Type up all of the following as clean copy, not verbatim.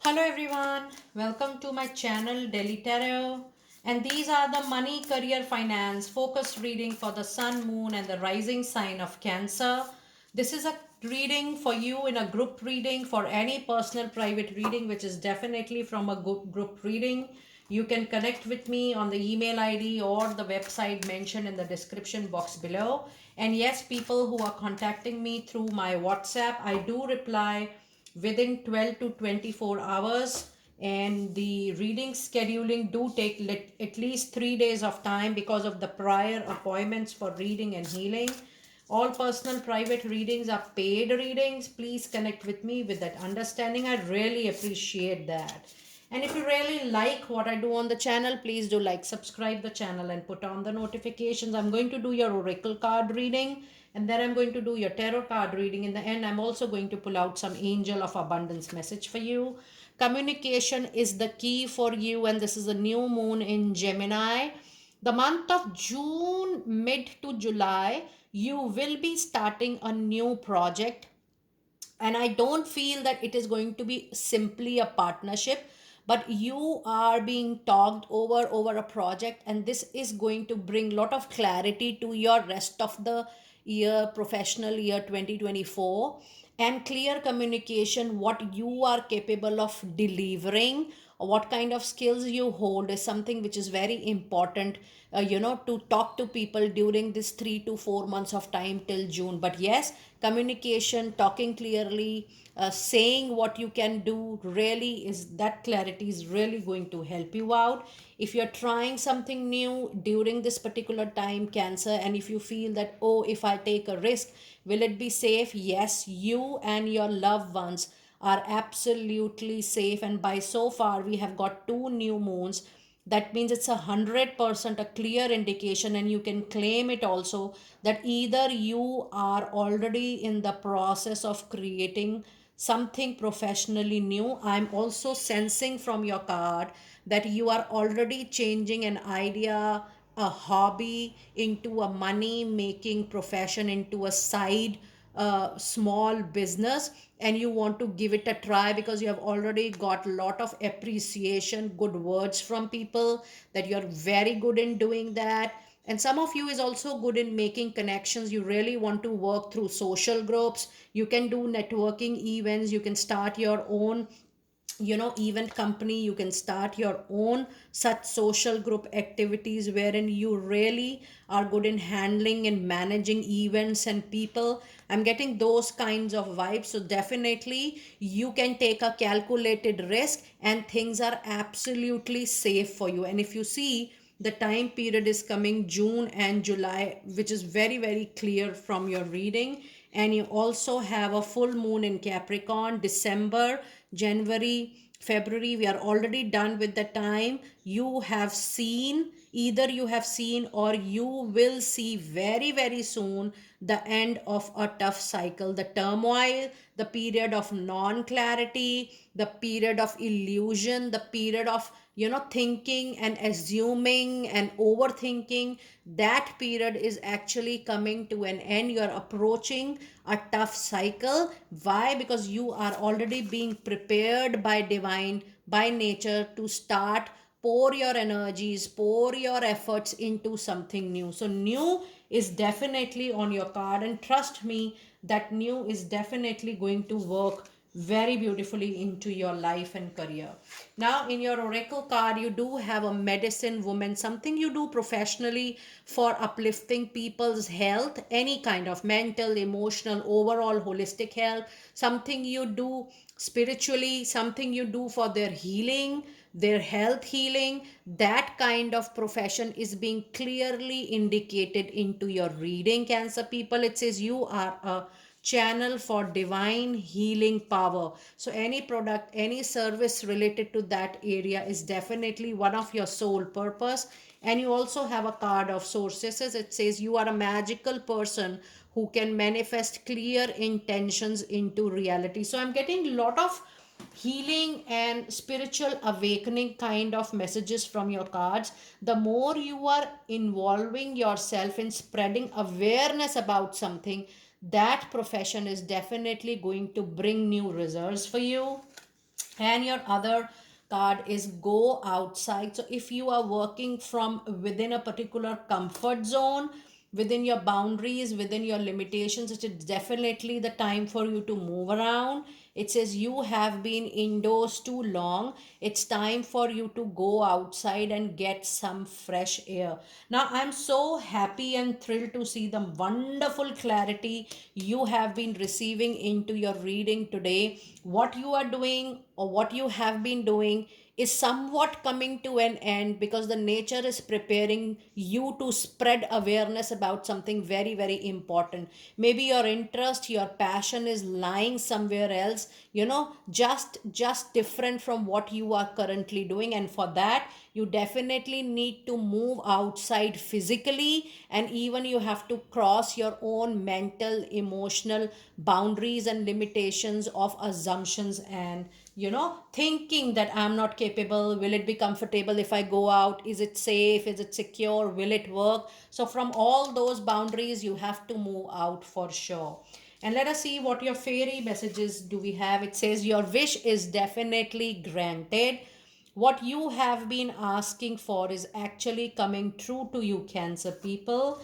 Hello everyone, welcome to my channel Daily Tarot, and these are the money, career, finance focused reading for the sun, moon and the rising sign of Cancer. This is a reading for you in a group reading for any personal private reading, which is definitely from a group reading. You can connect with me on the email ID or the website mentioned in the description box below. And yes, people who are contacting me through my WhatsApp, I do reply within 12 to 24 hours, and the reading scheduling do take at least 3 days of time because of the prior appointments for reading and healing. All personal private readings are paid readings. Please connect with me with that understanding. I really appreciate that. And if you really like what I do on the channel, please do like, subscribe the channel and put on the notifications. I'm going to do your oracle card reading, and then I'm going to do your tarot card reading. In the end, I'm also going to pull out some angel of abundance message for you. Communication is the key for you, and this is a new moon in Gemini. The month of June, mid to July, you will be starting a new project, and I don't feel that it is going to be simply a partnership, but you are being talked over a project, and this is going to bring a lot of clarity to your rest of the year, professional year 2024, and clear communication what you are capable of delivering, or what kind of skills you hold is something which is very important, to talk to people during this 3 to 4 months of time till June. But yes, communication, talking clearly, saying what you can do, really is that clarity is really going to help you out. If you're trying something new during this particular time, Cancer, and if you feel that, oh, if I take a risk, will it be safe? Yes, you and your loved ones are absolutely safe. And by so far, we have got two new moons. That means it's 100% a clear indication, and you can claim it also that either you are already in the process of creating something professionally new. I'm also sensing from your card that you are already changing an idea, a hobby, into a money making profession, into a side small business, and you want to give it a try because you have already got a lot of appreciation, good words from people that you're very good in doing that. And some of you is also good in making connections. You really want to work through social groups. You can do networking events. You can start your own event company. You can start your own such social group activities wherein you really are good in handling and managing events and people. I'm getting those kinds of vibes. So definitely you can take a calculated risk, and things are absolutely safe for you. And if you see, the time period is coming June and July, which is very, very clear from your reading. And you also have a full moon in Capricorn, December, January, February. We are already done with the time. You have seen, either you have seen or you will see very, very soon, the end of a tough cycle, the turmoil, the period of non clarity, the period of illusion, the period of thinking and assuming and overthinking. That period is actually coming to an end. You're approaching a tough cycle. Why? Because you are already being prepared by divine, by nature, to start, pour your energies, pour your efforts into something new. So new is definitely on your card, and trust me, that new is definitely going to work very beautifully into your life and career. Now, in your oracle card, you do have a medicine woman, something you do professionally for uplifting people's health, any kind of mental, emotional, overall holistic health, something you do spiritually, something you do for their healing, their health healing. That kind of profession is being clearly indicated into your reading, Cancer people. It says you are a channel for divine healing power. So any product, any service related to that area is definitely one of your soul purpose. And you also have a card of sources. It says you are a magical person who can manifest clear intentions into reality. So I'm getting a lot of healing and spiritual awakening kind of messages from your cards. The more you are involving yourself in spreading awareness about something, that profession is definitely going to bring new results for you. And your other card is go outside. So if you are working from within a particular comfort zone, within your boundaries, within your limitations, it is definitely the time for you to move around. It says you have been indoors too long. It's time for you to go outside and get some fresh air. Now, I'm so happy and thrilled to see the wonderful clarity you have been receiving into your reading today. What you are doing or what you have been doing is somewhat coming to an end, because the nature is preparing you to spread awareness about something very, very important. Maybe your interest, your passion is lying somewhere else, just different from what you are currently doing. And for that, you definitely need to move outside physically, and even you have to cross your own mental, emotional boundaries and limitations of assumptions, and thinking that I'm not capable. Will it be comfortable if I go out? Is it safe? Is it secure? Will it work? So from all those boundaries, you have to move out for sure. And let us see what your fairy messages do we have. It says your wish is definitely granted. What you have been asking for is actually coming true to you, Cancer people.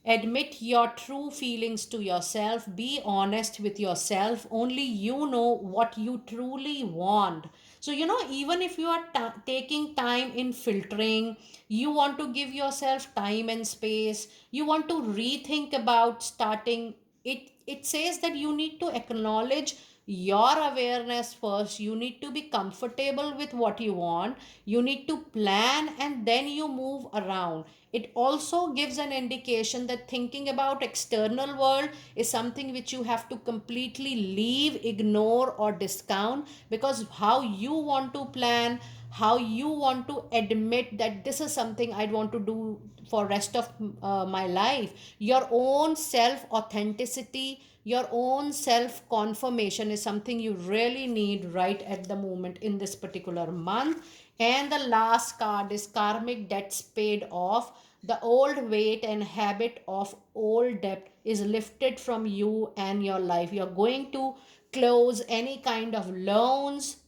Admit your true feelings to yourself. Be honest with yourself. Only you know what you truly want. So, even if you are taking time in filtering, you want to give yourself time and space, you want to rethink about starting. It says that you need to acknowledge your awareness first. You need to be comfortable with what you want. You need to plan and then you move around. It also gives an indication that thinking about external world is something which you have to completely leave, ignore or discount, because how you want to plan, how you want to admit that this is something I'd want to do for rest of my life. Your own self authenticity, your own self confirmation is something you really need right at the moment in this particular month. And the last card is karmic debts paid off. The old weight and habit of old debt is lifted from you and your life. You're going to close any kind of loans,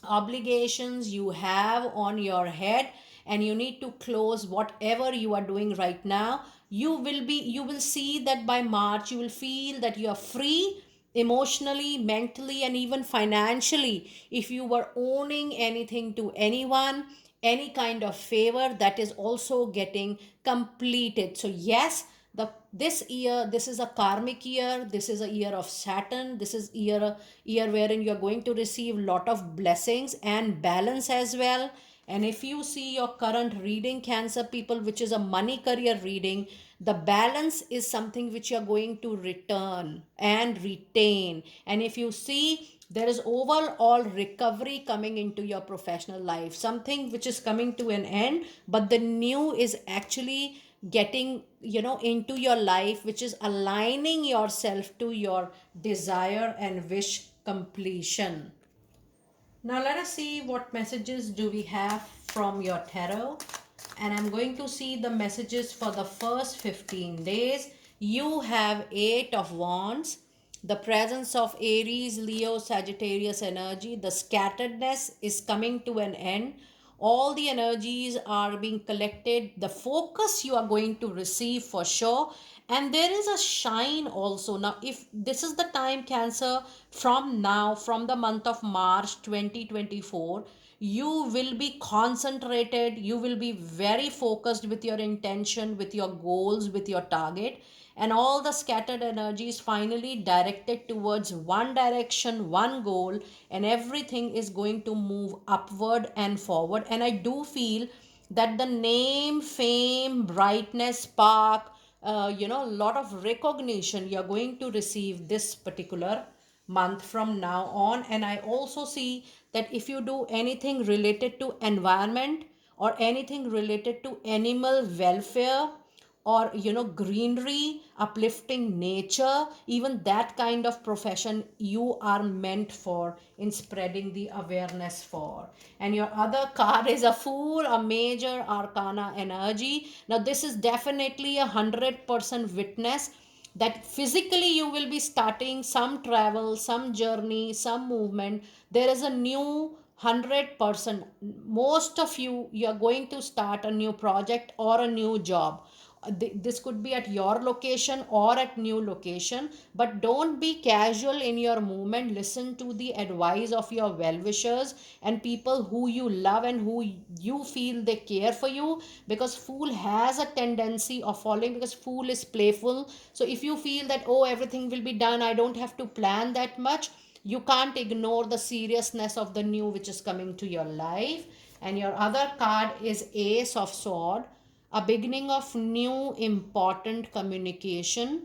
obligations you have on your head, and you need to close whatever you are doing right now. You will see that by March you will feel that you are free emotionally, mentally, and even financially. If you were owning anything to anyone, any kind of favor, that is also getting completed. So yes, the this year, this is a karmic year, this is a year of Saturn, this is year wherein you are going to receive lot of blessings and balance as well. And if you see your current reading, Cancer people, which is a money career reading, the balance is something which you are going to return and retain. And if you see, there is overall recovery coming into your professional life, something which is coming to an end, but the new is actually getting into your life, which is aligning yourself to your desire and wish completion. Now let us see what messages do we have from your tarot. And I'm going to see the messages for the first 15 days. You have 8 of Wands, the presence of Aries, Leo, Sagittarius energy. The scatteredness is coming to an end. All the energies are being collected. The focus you are going to receive for sure. And there is a shine also. Now, if this is the time, Cancer, from now, from the month of March 2024, you will be concentrated, you will be very focused with your intention, with your goals, with your target, and all the scattered energies finally directed towards one direction, one goal, and everything is going to move upward and forward. And I do feel that the name, fame, brightness, spark, lot of recognition you're going to receive this particular month from now on. And I also see that if you do anything related to environment or anything related to animal welfare, or greenery, uplifting nature, even that kind of profession you are meant for in spreading the awareness for. And your other card is a Fool, a major arcana energy. Now this is definitely 100% witness. that physically you will be starting some travel, some journey, some movement. There is a new 100%. Most of you are going to start a new project or a new job. This could be at your location or at new location, but don't be casual in your movement. Listen to the advice of your well wishers and people who you love and who you feel they care for you, because fool has a tendency of falling, because fool is playful. So if you feel that, oh, everything will be done, I don't have to plan that much, you can't ignore the seriousness of the new which is coming to your life. And your other card is Ace of Sword, a beginning of new important communication,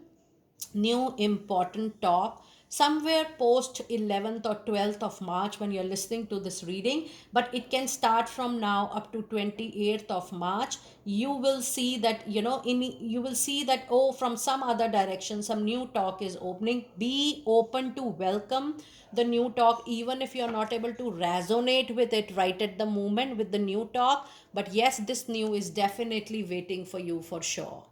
new important talk somewhere post 11th or 12th of March when you're listening to this reading. But it can start from now up to 28th of March. You will see that, you will see that, oh, from some other direction some new talk is opening. Be open to welcome the new talk, even if you're not able to resonate with it right at the moment with the new talk. But yes, this new is definitely waiting for you for sure.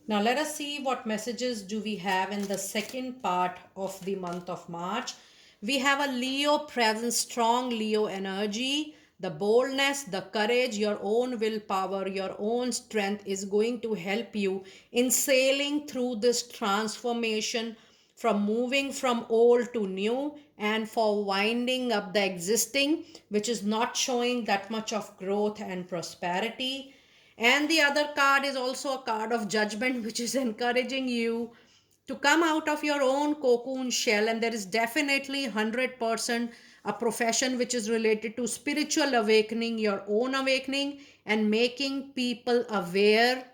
Now let us see what messages do we have in the second part of the month of March. We have a Leo presence, strong Leo energy. The boldness, the courage, your own willpower, your own strength is going to help you in sailing through this transformation, from moving from old to new and for winding up the existing, which is not showing that much of growth and prosperity. And the other card is also a card of judgment, which is encouraging you to come out of your own cocoon shell. And there is definitely 100% a profession which is related to spiritual awakening, your own awakening, and making people aware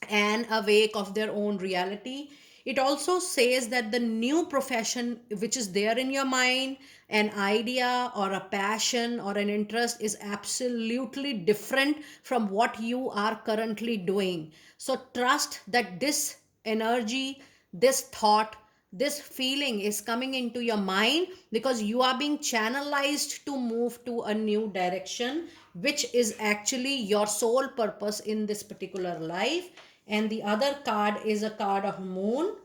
and awake of their own reality. It also says that the new profession which is there in your mind, an idea or a passion or an interest, is absolutely different from what you are currently doing. So trust that this energy, this thought, this feeling is coming into your mind because you are being channelized to move to a new direction, which is actually your sole purpose in this particular life. And the other card is a card of Moon.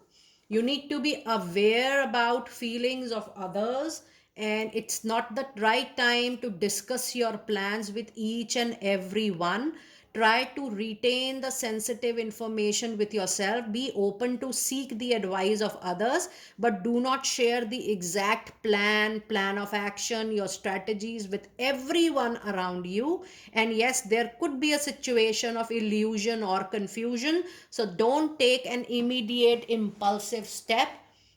You need to be aware about feelings of others, and it's not the right time to discuss your plans with each and every one. Try to retain the sensitive information with yourself. Be open to seek the advice of others, but do not share the exact plan of action, your strategies with everyone around you. And yes, there could be a situation of illusion or confusion, so don't take an immediate impulsive step.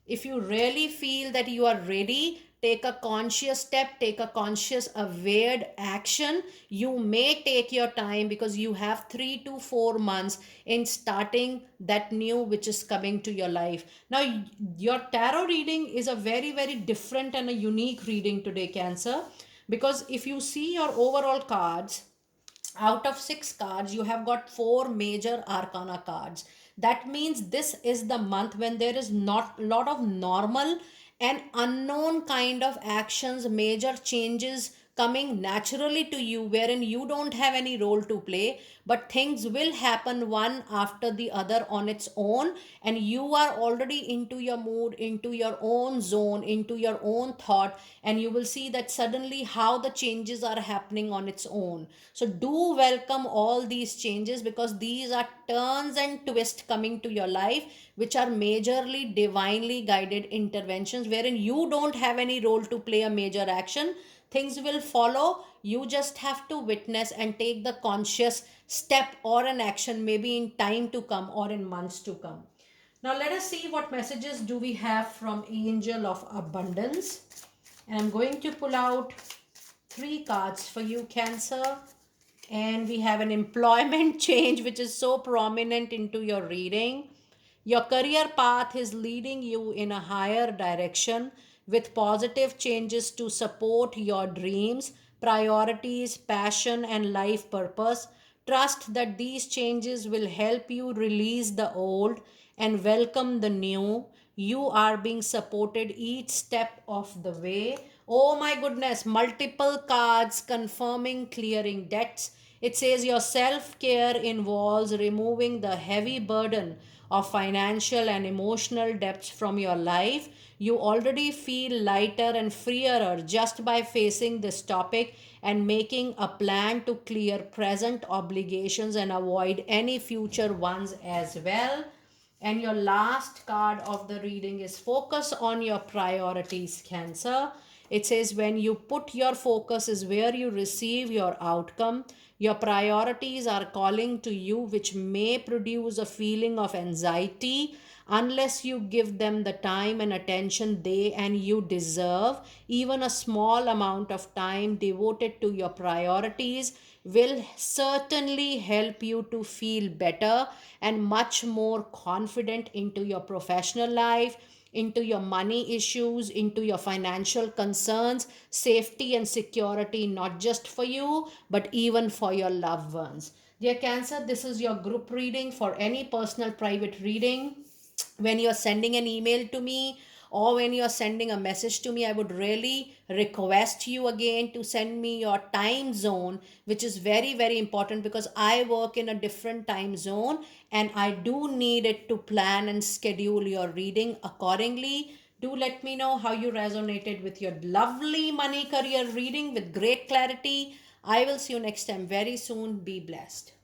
If you really feel that you are ready, take a conscious step, take a conscious aware action. You may take your time because you have 3 to 4 months in starting that new which is coming to your life. Now your tarot reading is a very very different and a unique reading today, Cancer, because if you see your overall cards, out of 6 cards you have got 4 major arcana cards. That means this is the month when there is not lot of normal and unknown kind of actions, major changes coming naturally to you, wherein you don't have any role to play, but things will happen one after the other on its own, and you are already into your mood, into your own zone, into your own thought, and you will see that suddenly how the changes are happening on its own. So do welcome all these changes, because these are turns and twists coming to your life, which are majorly divinely guided interventions, wherein you don't have any role to play a major action. Things will follow. You just have to witness and take the conscious step or an action, maybe in time to come or in months to come. Now let us see what messages do we have from Angel of Abundance. And I'm going to pull out 3 cards for you, Cancer. And we have an employment change which is so prominent into your reading. Your career path is leading you in a higher direction with positive changes to support your dreams, priorities, passion, and life purpose. Trust that these changes will help you release the old and welcome the new. You are being supported each step of the way. Oh my goodness, multiple cards confirming clearing debts, It says your self care involves removing the heavy burden of financial and emotional debts from your life. You already feel lighter and freer just by facing this topic and making a plan to clear present obligations and avoid any future ones as well. And your last card of the reading is focus on your priorities, Cancer. It says when you put your focus is where you receive your outcome. Your priorities are calling to you, which may produce a feeling of anxiety unless you give them the time and attention they and you deserve. Even a small amount of time devoted to your priorities will certainly help you to feel better and much more confident into your professional life, into your money issues, into your financial concerns, safety and security, not just for you, but even for your loved ones. Dear Cancer, this is your group reading. For any personal private reading, when you're sending an email to me or when you're sending a message to me, I would really request you again to send me your time zone, which is very, very important because I work in a different time zone and I do need it to plan and schedule your reading accordingly. Do let me know how you resonated with your lovely money career reading with great clarity. I will see you next time very soon. Be blessed.